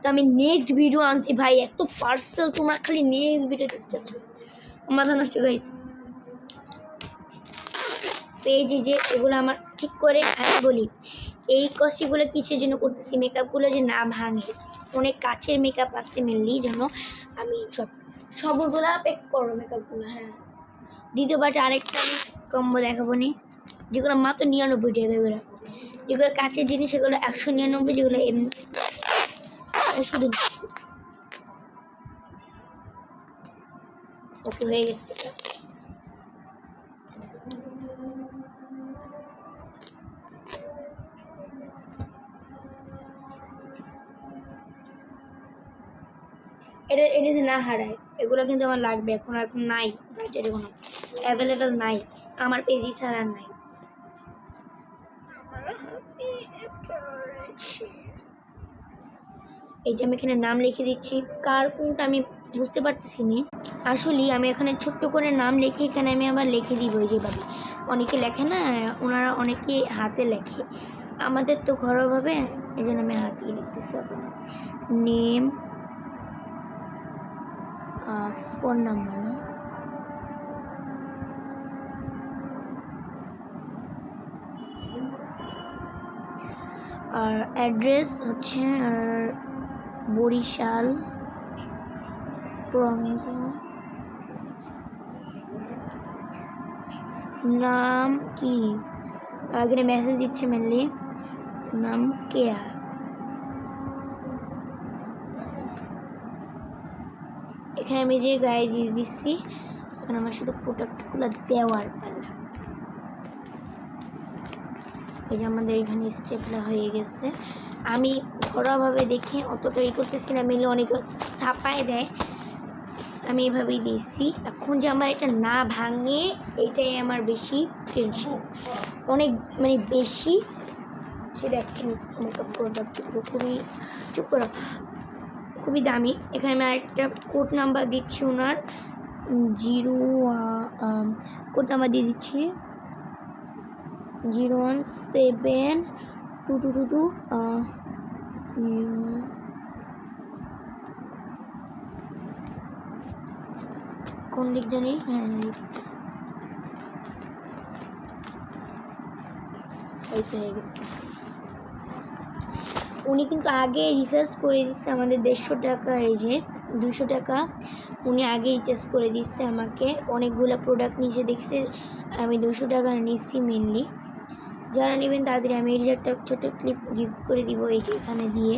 তো আমি next video আনছি ভাই, এত পার্সেল তোমরা খালি নেক্সট ভিডিও দেখতে চাচ্ছ, মাথা নষ্ট গাইস। পেয়েছি যে এগুলো আমার ঠিক করে আমি বলি এই কস্টিগুলো কিসের জন্য করতেছি, মেকআপগুলো যে না ভাঙে, অনেক কাছের মেকআপ আসতে মেনলি যেন আমি সবগুলো প্যাক করবো মেকআপগুলো। হ্যাঁ, দ্বিতীয়বার আরেকটা আমি কম্বো দেখাবো নি, যেগুলো মাত্র 99 টাকা, এগুলো যেগুলো কাছের জিনিস সেগুলো 199, যেগুলো এমনি শুধু। ওকে হয়ে গেছে। এটা যে না হারায়, এগুলো কিন্তু আমার লাগবে এখন নাই বাজারে, কোনো অ্যাভেলেবেল নাই, আমার পেজি ছাড়া নাই। এই যে আমি এখানে নাম লিখে দিচ্ছি, কার কোনটা আমি বুঝতে পারতেছি না আসলে। আমি এখানে ছোট্ট করে নাম লিখে এখানে আমি আবার লিখে দিব যেভাবে অনেকে লেখে না, ওনারা অনেকে হাতে লেখে, আমাদের তো ঘরোয়াভাবে এই জন্য আমি হাতে লিখতেছি। নেম, ফোন নাম্বার না, আর অ্যাড্রেস হচ্ছে বরিশাল নাম কি, এখানে মেসেজ দিচ্ছে মেনলি, নাম কেয়া। এখানে আমি যে গায়ে দিয়ে দিচ্ছি, এখানে আমার শুধু প্রোডাক্টগুলো দেওয়ার পালা। এই যে আমাদের এখানে স্টেপলা হয়ে গেছে। আমি ঘরোয়াভাবে দেখে অতটা করতেছি না, মিলে অনেকে ছাপায় দেয়, আমি এভাবেই দিয়েছি। এখন যে আমার এটা না ভাঙে এটাই আমার বেশি টেনশন, অনেক মানে বেশি। সে দেখেন মেকআপ প্রোডাক্টগুলো খুবই চুপ করো, খুবই দামি। এখানে আমি আরেকটা কোড নাম্বার দিচ্ছি, ওনার 0 কোড নাম্বার দিয়ে দিচ্ছি 0172222। কোন দিক জানি, হ্যাঁ এই তো হয়ে গেছে। উনি কিন্তু আগে রিচার্জ করে দিচ্ছে আমাদের 150 টাকা, এই যে 200 টাকা উনি আগে রিচার্জ করে দিচ্ছে আমাকে। অনেকগুলো প্রোডাক্ট নিচে দেখছে, আমি 200 টাকা নিচ্ছি মেনলি। যারা নেবেন তাদের আমি এই যে একটা ছোটো ক্লিপ গিফট করে দিব এই যে এখানে দিয়ে।